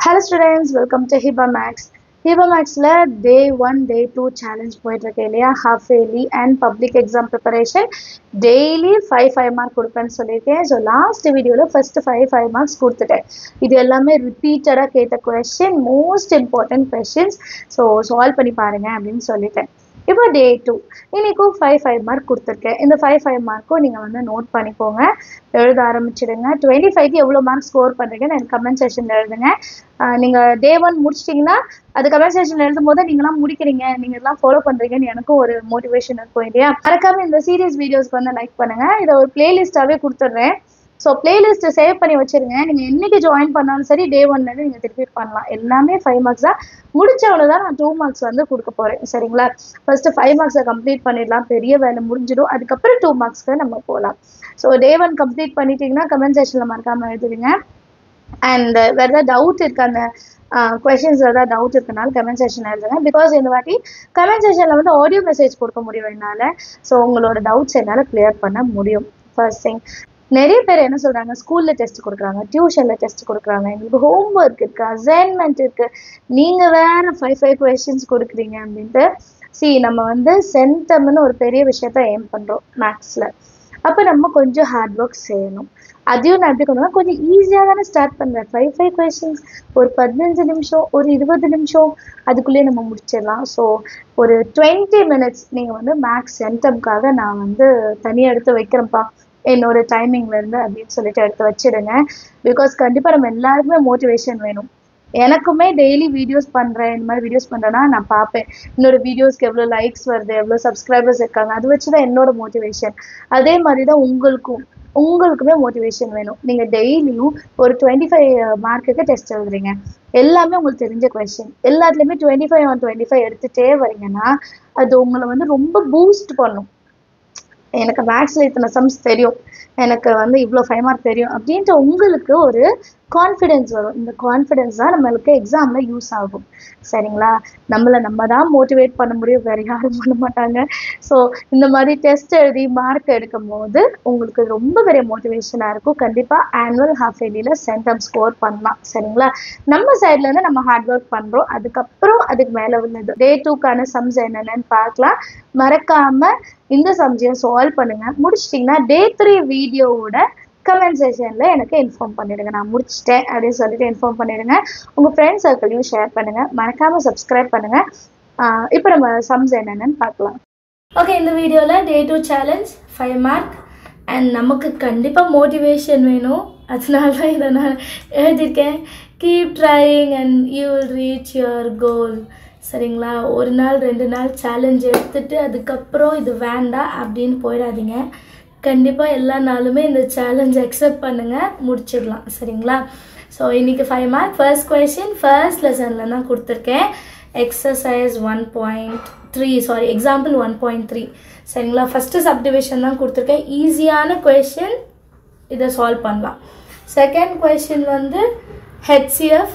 Hello students, welcome to Hiba Max. Hiba Max la day 1, day 2 challenge போயிட்டு இல்லையா half yearly and public exam preparation daily 5 mark கொடுப்பேன்னு சொல்லியிருக்கேன். So last வீடியோவில் first 5 marks கொடுத்துட்டேன். இது எல்லாமே ரிப்பீட்டடாக கேட்ட question, most important questions. So solve பண்ணி பாருங்க அப்படின்னு சொல்லிட்டேன். இப்போ டே 2 இன்னைக்கும் 5 மார்க் கொடுத்துருக்கேன். இந்த 5 மார்க்கும் நீங்கள் வந்து நோட் பண்ணிக்கோங்க, எழுத ஆரம்பிச்சிடுங்க. 25க்கு எவ்வளோ மார்க் ஸ்கோர் பண்ணுறீங்கன்னு எனக்கு கமெண்ட் செக்ஷனில் எழுதுங்க. நீங்கள் டே 1 முடிச்சிட்டிங்கன்னா அது கமெண்ட் செக்ஷனில் எழுதும் போது நீங்களாம் முடிக்கிறீங்க, நீங்கள் எல்லாம் ஃபாலோ பண்ணுறீங்கன்னு எனக்கும் ஒரு மோட்டிவேஷன் இருக்கும் இல்லையா. மறக்காம இந்த சீரியஸ் வீடியோஸ்க்கு வந்து லைக் பண்ணுங்கள். இதை ஒரு பிளேலிஸ்ட்டாகவே கொடுத்துட்றேன். ஸோ பிளேலிஸ்ட்டை சேவ் பண்ணி வச்சுருங்க. நீங்கள் என்றைக்கு ஜாயின் பண்ணாலும் சரி, டே 1லேருந்து நீங்கள் திருப்பி பண்ணலாம். எல்லாமே 5 மார்க்ஸ் தான். முடிச்சவனு தான் நான் 2 மார்க்ஸ் வந்து கொடுக்க போகிறேன். சரிங்களா? ஃபர்ஸ்ட்டு 5 மார்க்ஸை கம்ப்ளீட் பண்ணிடலாம், பெரிய வேலை முடிஞ்சிடும். அதுக்கப்புறம் 2 மார்க்ஸ்க்கு நம்ம போகலாம். ஸோ டே 1 கம்ப்ளீட் பண்ணிட்டீங்கன்னா கமெண்ட் செக்ஷனில் மறக்காமல் எழுதுவீங்க. அண்ட் வேறு ஏதாவது டவுட் இருக்குது, அந்த கொஷின்ஸ் ஏதாவது டவுட் இருக்குனாலும் கமெண்ட் செக்ஷன் எழுதுங்க. பிகாஸ் இந்த வாட்டி கமெண்ட் செக்ஷனில் வந்து ஆடியோ மெசேஜ் கொடுக்க முடியும் என்னால். ஸோ உங்களோட டவுட்ஸ் என்னால் கிளியர் பண்ண முடியும். ஃபர்ஸ்ட் திங், நிறைய பேர் என்ன சொல்கிறாங்க, ஸ்கூலில் டெஸ்ட் கொடுக்குறாங்க, டியூஷனில் டெஸ்ட் கொடுக்குறாங்க, எங்களுக்கு ஹோம் ஒர்க் இருக்குது, அசைன்மெண்ட் இருக்குது, நீங்கள் வேறு 5 கொஷின்ஸ் கொடுக்குறீங்க அப்படின்ட்டு. நம்ம வந்து சென்டம்னு ஒரு பெரிய விஷயத்த எய்ம் பண்ணுறோம் மேக்ஸில். அப்போ நம்ம கொஞ்சம் ஹார்ட் ஒர்க் செய்யணும். அதையும் நான் எப்படி கொண்டு கொஞ்சம் ஈஸியாக தானே ஸ்டார்ட் பண்ணுறேன். 5 கொஷின்ஸ் ஒரு 15 நிமிஷம், ஒரு 20 நிமிஷம், அதுக்குள்ளேயே நம்ம முடிச்சிடலாம். ஸோ ஒரு 20 minutes நீங்கள் வந்து மேக்ஸ் சென்டம்காக நான் வந்து தனியாக எடுத்து வைக்கிறேன்ப்பா என்னோட டைமிங்லேருந்து அப்படின்னு சொல்லிட்டு எடுத்து வச்சிடுங்க. பிகாஸ் கண்டிப்பாக நம்ம எல்லாருக்குமே மோட்டிவேஷன் வேணும். எனக்குமே டெய்லி வீடியோஸ் பண்ணுறேன், இந்த மாதிரி வீடியோஸ் பண்ணுறேன்னா நான் பார்ப்பேன் என்னோட வீடியோஸ்க்கு எவ்வளோ லைக்ஸ் வருது, எவ்வளோ சப்ஸ்கிரைபர்ஸ் இருக்காங்க, அது வச்சு தான் என்னோட மோட்டிவேஷன். அதே மாதிரி தான் உங்களுக்குமே மோட்டிவேஷன் வேணும். நீங்கள் டெய்லியும் ஒரு 25 மார்க்குக்கு டெஸ்ட் எழுதுறீங்க, எல்லாமே உங்களுக்கு தெரிஞ்ச கொஸ்டின், எல்லாத்துலேயுமே 25 on 25 எடுத்துகிட்டே வரீங்கன்னா அது உங்களை வந்து ரொம்ப பூஸ்ட் பண்ணும். எனக்கு மேக்ஸில் இத்தனை சம்ஸ் தெரியும், எனக்கு வந்து இவ்வளோ 5 மார்க் தெரியும் அப்படின்ட்டு உங்களுக்கு ஒரு கான்ஃபிடென்ஸ் வரும். இந்த கான்ஃபிடென்ஸ் தான் நம்மளுக்கு எக்ஸாமில் யூஸ் ஆகும். சரிங்களா? நம்ம தான் மோட்டிவேட் பண்ண முடியும், வேறு யாரும் பண்ண மாட்டாங்க. ஸோ இந்த மாதிரி டெஸ்ட் எழுதி மார்க் எடுக்கும் போது உங்களுக்கு ரொம்ப பெரிய மோட்டிவேஷனாக இருக்கும். கண்டிப்பாக ஆனுவல் ஹாஃப் இயர்லியில் சென்டம் ஸ்கோர் பண்ணலாம். சரிங்களா? நம்ம சைட்லேருந்து நம்ம ஹார்ட் ஒர்க் பண்ணுறோம். அதுக்கப்புறம் அதுக்கு மேலே உள்ளது டே 2க்கான சம்ஸ் என்னென்னு பார்க்கலாம். மறக்காமல் இந்த சம்ஸையும் சால்வ் பண்ணுங்கள். முடிச்சிட்டிங்கன்னா டே 3 வீடியோவோட கமெண்ட் செக்ஷனில் எனக்கு இன்ஃபார்ம் பண்ணிவிடுங்க. நான் முடிச்சிட்டேன் அப்படின்னு சொல்லிட்டு இன்ஃபார்ம் பண்ணிவிடுங்க. உங்கள் ஃப்ரெண்ட்ஸ் சர்க்கிளையும் ஷேர் பண்ணுங்கள். மறக்காமல் சப்ஸ்கிரைப் பண்ணுங்கள். இப்போ நம்ம சம்ஸ் என்னென்னு பார்க்கலாம். ஓகே, இந்த வீடியோவில் டே 2 சேலஞ்ச் 5 மார்க் அண்ட் நமக்கு கண்டிப்பாக மோட்டிவேஷன் வேணும். அதனால தான் இதை நான் எழுதியிருக்கேன். Keep trying and you will reach your goal. சரிங்களா? ஒரு நாள் 2 நாள் சேலஞ்ச் எடுத்துகிட்டு அதுக்கப்புறம் இது வேண்டாம் அப்படின்னு போயிடாதீங்க. கண்டிப்பாக எல்லா நாளுமே இந்த சேலஞ்ச் அக்செப்ட் பண்ணுங்கள், முடிச்சிடலாம். சரிங்களா? ஸோ இன்றைக்கி 5 மார்க். ஃபர்ஸ்ட் கொஷின் ஃபர்ஸ்ட் லெசனில் தான் கொடுத்துருக்கேன். Exercise 1.3 example 1.3. சரிங்களா? ஃபஸ்ட்டு சப்டிவிஷன் தான் கொடுத்துருக்கேன். ஈஸியான கொஷின், இதை சால்வ் பண்ணலாம். செகண்ட் கொஷின் வந்து HCF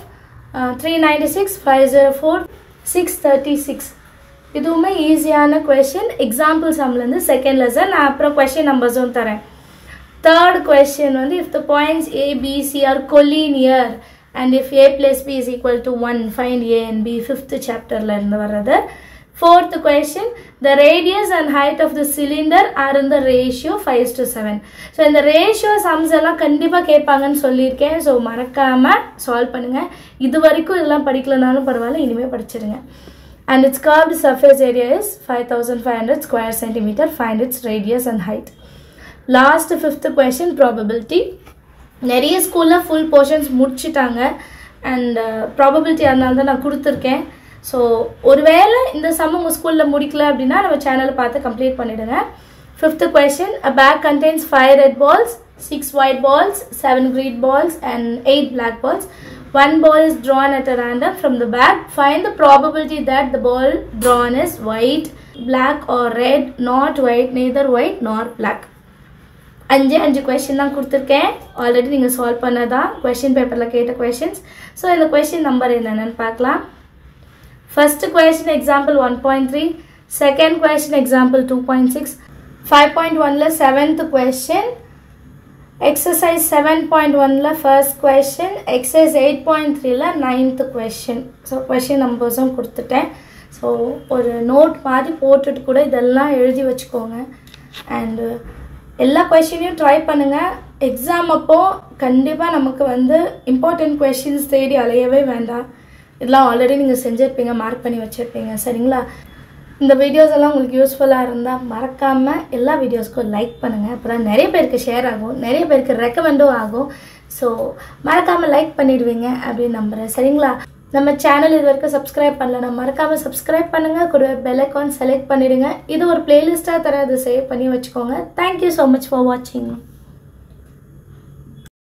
396 504 636. இதுவுமே ஈஸியான கொஷின். எக்ஸாம்பிள் சம்லேருந்து செகண்ட் லெசன். நான் அப்புறம் கொஷின் நம்பர்ஸும் தரேன். தேர்ட் கொஷின் வந்து if the points A, B, C are collinear and if A plus B is equal to 1, find A and B. 5th சாப்டரில் இருந்து வர்றது. Fourth question, the radius and height of the cylinder are in the ratio 5:7. So இந்த ratio sums எல்லாம் கண்டிப்பாக கேட்பாங்கன்னு சொல்லியிருக்கேன். So மறக்காமல் solve பண்ணுங்கள். இது வரைக்கும் இதெல்லாம் படிக்கலனாலும் பரவாயில்ல, இனிமேல் படிச்சிருங்க. And its curved surface area is 5500 square centimeter. Find its radius and height. Last 5th question, probability. நிறைய ஸ்கூலில் ஃபுல் போர்ஷன்ஸ் முடிச்சிட்டாங்க அண்ட் ப்ராபபிலிட்டி அதனால தான் நான் கொடுத்துருக்கேன். ஸோ ஒருவேளை இந்த சம் உங்கள் ஸ்கூலில் முடிக்கல அப்படின்னா நம்ம சேனலை பார்த்து கம்ப்ளீட் பண்ணிவிடுங்க. 5th question, a bag contains 5 red balls, 6 white balls, 7 green balls and 8 black balls. One ball is drawn at a random from the bag. Find the probability that the ball drawn is white, black or red, not white, neither white nor black. 5 question தான் கொடுத்துருக்கேன். Already நீங்கள் solve பண்ணதான் question பேப்பரில் கேட்ட questions. So இந்த question number என்னென்னு பார்க்கலாம். First question example 1.3, second question example 2.6, 5.1ல் 7th question Exercise 7.1 first question, exercise 8.3 9th question. So question numbers கொடுத்துட்டேன். ஸோ ஒரு நோட் மாதிரி போட்டுட்டு கூட இதெல்லாம் எழுதி வச்சுக்கோங்க. அண்டு எல்லா கொஷினையும் ட்ரை பண்ணுங்கள். எக்ஸாம் அப்போது கண்டிப்பாக நமக்கு வந்து இம்பார்ட்டண்ட் கொஷின்ஸ் தேடி அலையவே வேண்டாம். இதெல்லாம் ஆல்ரெடி நீங்கள் செஞ்சுருப்பீங்க, மார்க் பண்ணி வச்சுருப்பீங்க. சரிங்களா? இந்த வீடியோஸ் எல்லாம் உங்களுக்கு யூஸ்ஃபுல்லாக இருந்தால் மறக்காமல் எல்லா வீடியோஸ்க்கும் லைக் பண்ணுங்கள். அப்புறம் நிறைய பேருக்கு ஷேர் ஆகும், நிறைய பேருக்கு ரெக்கமெண்டும் ஆகும். ஸோ மறக்காமல் லைக் பண்ணிடுவீங்க அப்படின்னு நம்புகிறேன். சரிங்களா? நம்ம சேனல் இது வரைக்கும் சப்ஸ்கிரைப் பண்ணலன்னா மறக்காமல் சப்ஸ்கிரைப் பண்ணுங்கள். கூட பெல் ஐகான் செலக்ட் பண்ணிவிடுங்க. இது ஒரு பிளேலிஸ்ட்டாக தர அதை சேவ் பண்ணி வச்சுக்கோங்க. தேங்க்யூ ஸோ மச் ஃபார் வாட்சிங்.